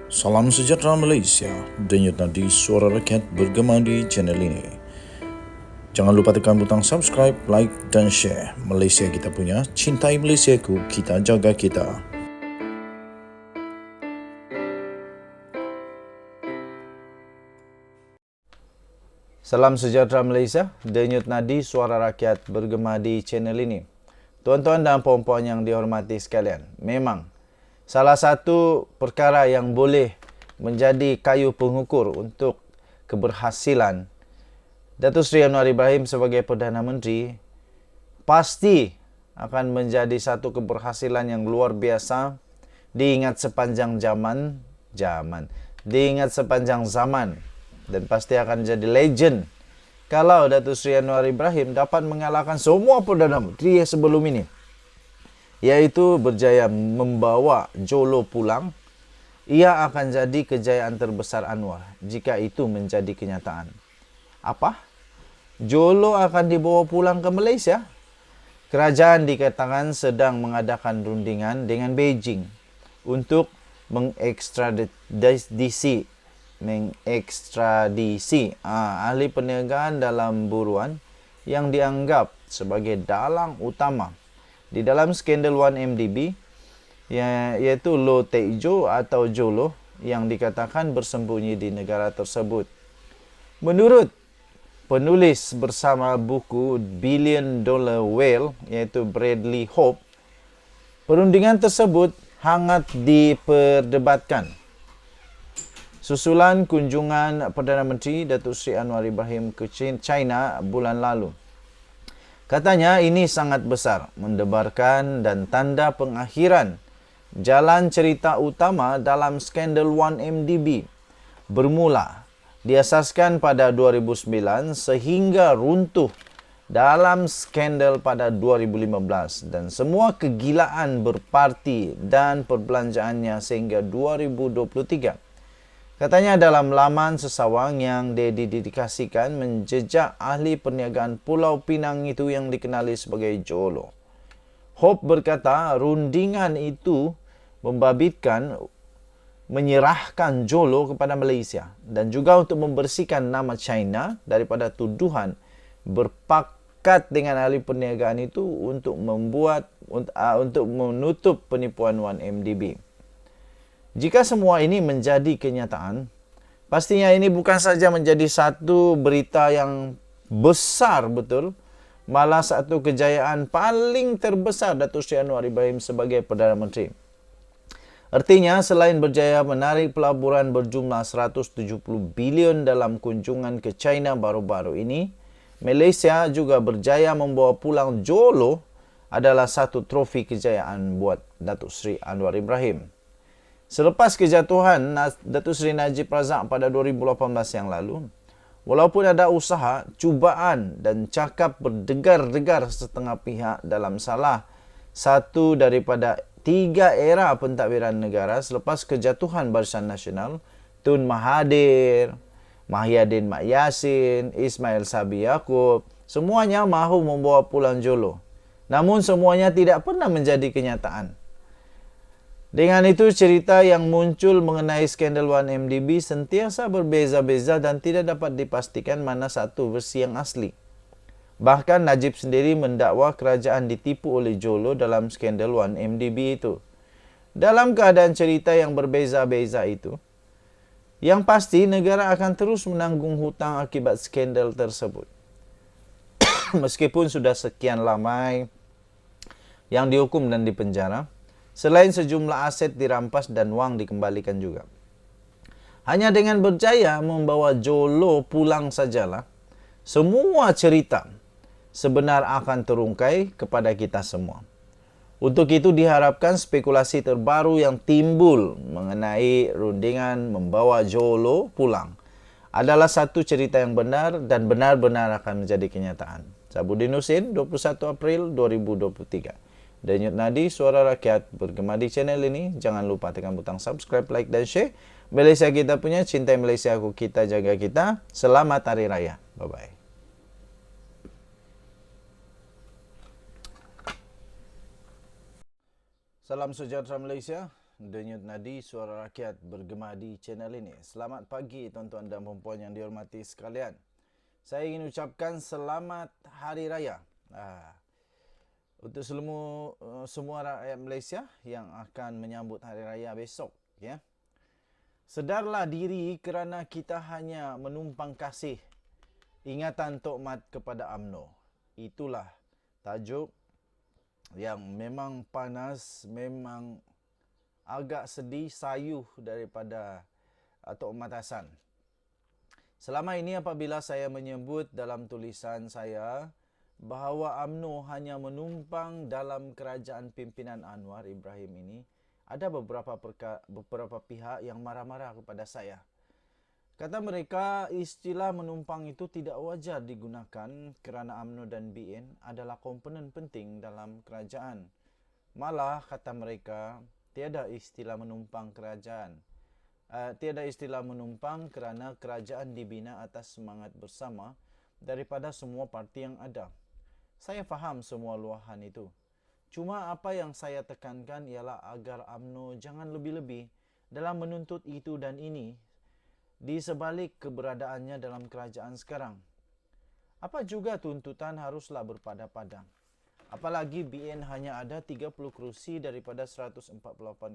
Salam sejahtera Malaysia, denyut nadi suara rakyat bergema di channel ini. Jangan lupa tekan butang subscribe, like dan share. Malaysia kita punya, cintai Malaysiaku, kita jaga kita. Salam sejahtera Malaysia, denyut nadi suara rakyat bergema di channel ini. Tuan-tuan dan puan-puan yang dihormati sekalian, memang salah satu perkara yang boleh menjadi kayu pengukur untuk keberhasilan Datuk Seri Anwar Ibrahim sebagai Perdana Menteri pasti akan menjadi satu keberhasilan yang luar biasa, diingat sepanjang zaman, dan pasti akan jadi legend kalau Datuk Seri Anwar Ibrahim dapat mengalahkan semua Perdana Menteri sebelum ini, yaitu berjaya membawa Jolo pulang. Ia akan jadi kejayaan terbesar Anwar jika itu menjadi kenyataan. Apa? Jolo akan dibawa pulang ke Malaysia? Kerajaan dikatakan sedang mengadakan rundingan dengan Beijing untuk mengekstradisi ahli perniagaan dalam buruan yang dianggap sebagai dalang utama di dalam skandal 1MDB, iaitu Loh Teck Joe atau Jolo yang dikatakan bersembunyi di negara tersebut. Menurut penulis bersama buku Billion Dollar Whale, iaitu Bradley Hope, perundingan tersebut hangat diperdebatkan susulan kunjungan Perdana Menteri Datuk Seri Anwar Ibrahim ke China bulan lalu. Katanya ini sangat besar, mendebarkan dan tanda pengakhiran jalan cerita utama dalam skandal 1MDB. Bermula diasaskan pada 2009 sehingga runtuh dalam skandal pada 2015 dan semua kegilaan berparti dan perbelanjaannya sehingga 2023. Katanya dalam laman sesawang yang didedikasikan menjejak ahli perniagaan Pulau Pinang itu yang dikenali sebagai Jolo. Hope berkata rundingan itu membabitkan menyerahkan Jolo kepada Malaysia dan juga untuk membersihkan nama China daripada tuduhan berpakat dengan ahli perniagaan itu untuk menutup penipuan 1MDB. Jika semua ini menjadi kenyataan, pastinya ini bukan saja menjadi satu berita yang besar betul, malah satu kejayaan paling terbesar Datuk Seri Anwar Ibrahim sebagai Perdana Menteri. Artinya, selain berjaya menarik pelaburan berjumlah 170 bilion dalam kunjungan ke China baru-baru ini, Malaysia juga berjaya membawa pulang Jolo adalah satu trofi kejayaan buat Datuk Seri Anwar Ibrahim. Selepas kejatuhan Datuk Seri Najib Razak pada 2018 yang lalu, walaupun ada usaha, cubaan dan cakap berdegar-degar setengah pihak dalam salah satu daripada 3 era pentadbiran negara selepas kejatuhan Barisan Nasional, Tun Mahathir, Mahyadin Mak Yassin, Ismail Sabri Yaakob, semuanya mahu membawa pulang Jolo. Namun semuanya tidak pernah menjadi kenyataan. Dengan itu, cerita yang muncul mengenai skandal 1MDB sentiasa berbeza-beza dan tidak dapat dipastikan mana satu versi yang asli. Bahkan Najib sendiri mendakwa kerajaan ditipu oleh Jolo dalam skandal 1MDB itu. Dalam keadaan cerita yang berbeza-beza itu, yang pasti negara akan terus menanggung hutang akibat skandal tersebut. Meskipun sudah sekian lama yang dihukum dan dipenjara, selain sejumlah aset dirampas dan wang dikembalikan juga. Hanya dengan berjaya membawa Jolo pulang sajalah, semua cerita sebenar akan terungkai kepada kita semua. Untuk itu diharapkan spekulasi terbaru yang timbul mengenai rundingan membawa Jolo pulang adalah satu cerita yang benar dan benar-benar akan menjadi kenyataan. Sabudin Husin, 21 April 2023. Denyut nadi suara rakyat bergema di channel ini. Jangan lupa tekan butang subscribe, like dan share. Malaysia kita punya, cintai Malaysia aku, kita jaga kita. Selamat Hari Raya. Bye-bye. Salam sejahtera Malaysia. Denyut nadi suara rakyat bergema di channel ini. Selamat pagi tuan-tuan dan puan yang dihormati sekalian. Saya ingin ucapkan selamat Hari Raya. Untuk semua rakyat Malaysia yang akan menyambut Hari Raya besok. Ya. Sedarlah diri kerana kita hanya menumpang kasih. Ingatan Tok Mat kepada UMNO. Itulah tajuk yang memang panas, memang agak sedih, sayuh daripada Tok Mat Hassan. Selama ini apabila saya menyebut dalam tulisan saya bahawa UMNO hanya menumpang dalam kerajaan pimpinan Anwar Ibrahim ini, ada beberapa pihak yang marah-marah kepada saya. Kata mereka, istilah menumpang itu tidak wajar digunakan kerana UMNO dan BN adalah komponen penting dalam kerajaan. Malah, kata mereka, tiada istilah menumpang kerajaan. Tiada istilah menumpang kerana kerajaan dibina atas semangat bersama daripada semua parti yang ada. Saya faham semua luahan itu. Cuma apa yang saya tekankan ialah agar UMNO jangan lebih-lebih dalam menuntut itu dan ini di sebalik keberadaannya dalam kerajaan sekarang. Apa juga tuntutan haruslah berpada-pada. Apalagi BN hanya ada 30 kerusi daripada 148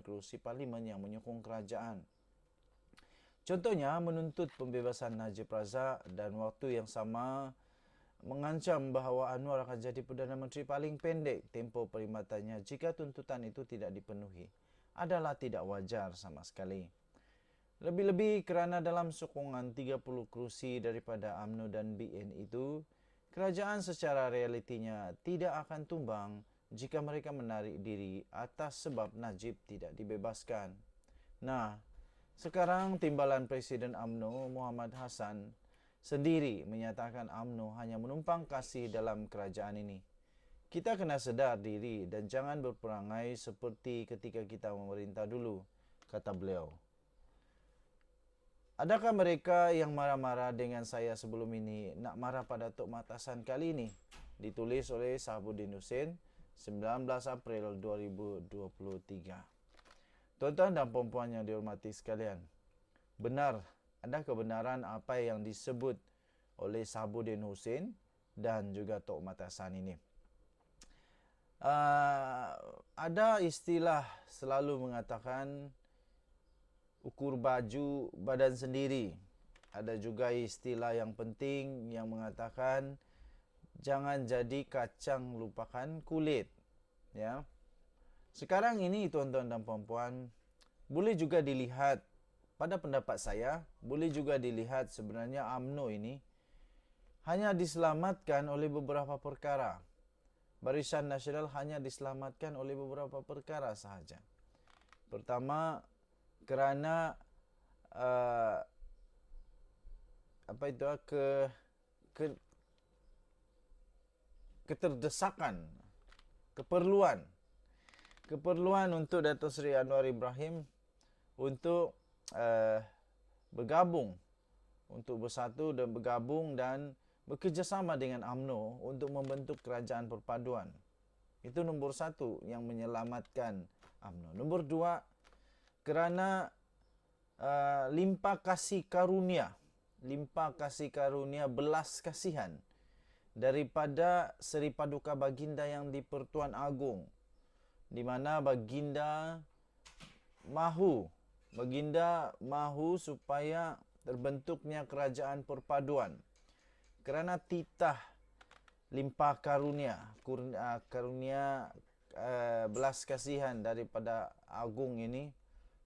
kerusi parlimen yang menyokong kerajaan. Contohnya menuntut pembebasan Najib Razak dan waktu yang sama mengancam bahawa Anwar akan jadi Perdana Menteri paling pendek tempoh perkhidmatannya jika tuntutan itu tidak dipenuhi adalah tidak wajar sama sekali. Lebih-lebih kerana dalam sokongan 30 kerusi daripada UMNO dan BN itu, kerajaan secara realitinya tidak akan tumbang jika mereka menarik diri atas sebab Najib tidak dibebaskan. Nah, sekarang timbalan Presiden UMNO Muhammad Hassan sendiri menyatakan UMNO hanya menumpang kasih dalam kerajaan ini. Kita kena sedar diri dan jangan berperangai seperti ketika kita memerintah dulu, kata beliau. Adakah mereka yang marah-marah dengan saya sebelum ini nak marah pada Tok Mat Hassan kali ini? Ditulis oleh Sahabuddin Hussein, 19 April 2023. Tuan-tuan dan puan-puan yang dihormati sekalian, benar, ada kebenaran apa yang disebut oleh Sahabuddin Hussein dan juga Tok Mat Hassan ini. Ada istilah selalu mengatakan ukur baju badan sendiri. Ada juga istilah yang penting yang mengatakan jangan jadi kacang lupakan kulit. Ya. Sekarang ini tuan-tuan dan puan-puan, boleh juga dilihat pada pendapat saya, boleh juga dilihat sebenarnya UMNO ini hanya diselamatkan oleh beberapa perkara. Barisan Nasional hanya diselamatkan oleh beberapa perkara sahaja. Pertama, kerana keterdesakan, keperluan untuk Datuk Seri Anwar Ibrahim untuk bergabung, untuk bersatu dan bergabung dan bekerjasama dengan UMNO untuk membentuk kerajaan perpaduan. Itu nombor satu yang menyelamatkan UMNO. Nombor dua, kerana limpah kasih karunia, belas kasihan daripada Seri Paduka Baginda yang di Pertuan Agong, di mana Baginda mahu supaya terbentuknya kerajaan perpaduan. Kerana titah limpah karunia belas kasihan daripada Agung ini,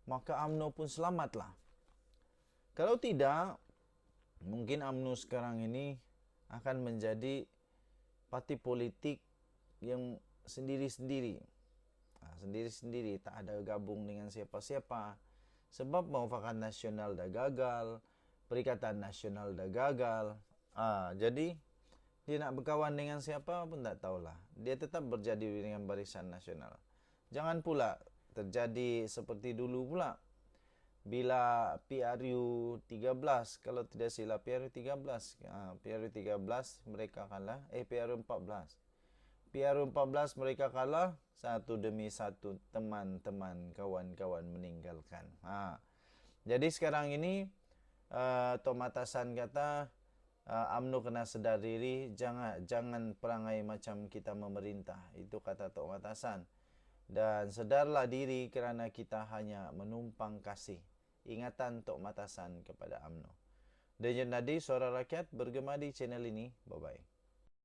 maka UMNO pun selamatlah. Kalau tidak, mungkin UMNO sekarang ini akan menjadi parti politik yang sendiri-sendiri. Sendiri-sendiri, tak ada gabung dengan siapa-siapa. Sebab Muafakat Nasional dah gagal, Perikatan Nasional dah gagal. Jadi, dia nak berkawan dengan siapa pun tak tahulah. Dia tetap berjadi dengan Barisan Nasional. Jangan pula terjadi seperti dulu pula. Bila PRU 13, kalau tidak silap PRU 13, PRU 13 mereka kalah, PRU 14. PRU 14 mereka kalah satu demi satu teman-teman, kawan-kawan meninggalkan. Jadi sekarang ini Tok Matasan kata UMNO kena sedar diri, jangan perangai macam kita memerintah. Itu kata Tok Matasan. Dan sedarlah diri kerana kita hanya menumpang kasih. Ingatan Tok Matasan kepada UMNO. Denyut Nadi Suara Rakyat bergema di channel ini. Bye-bye.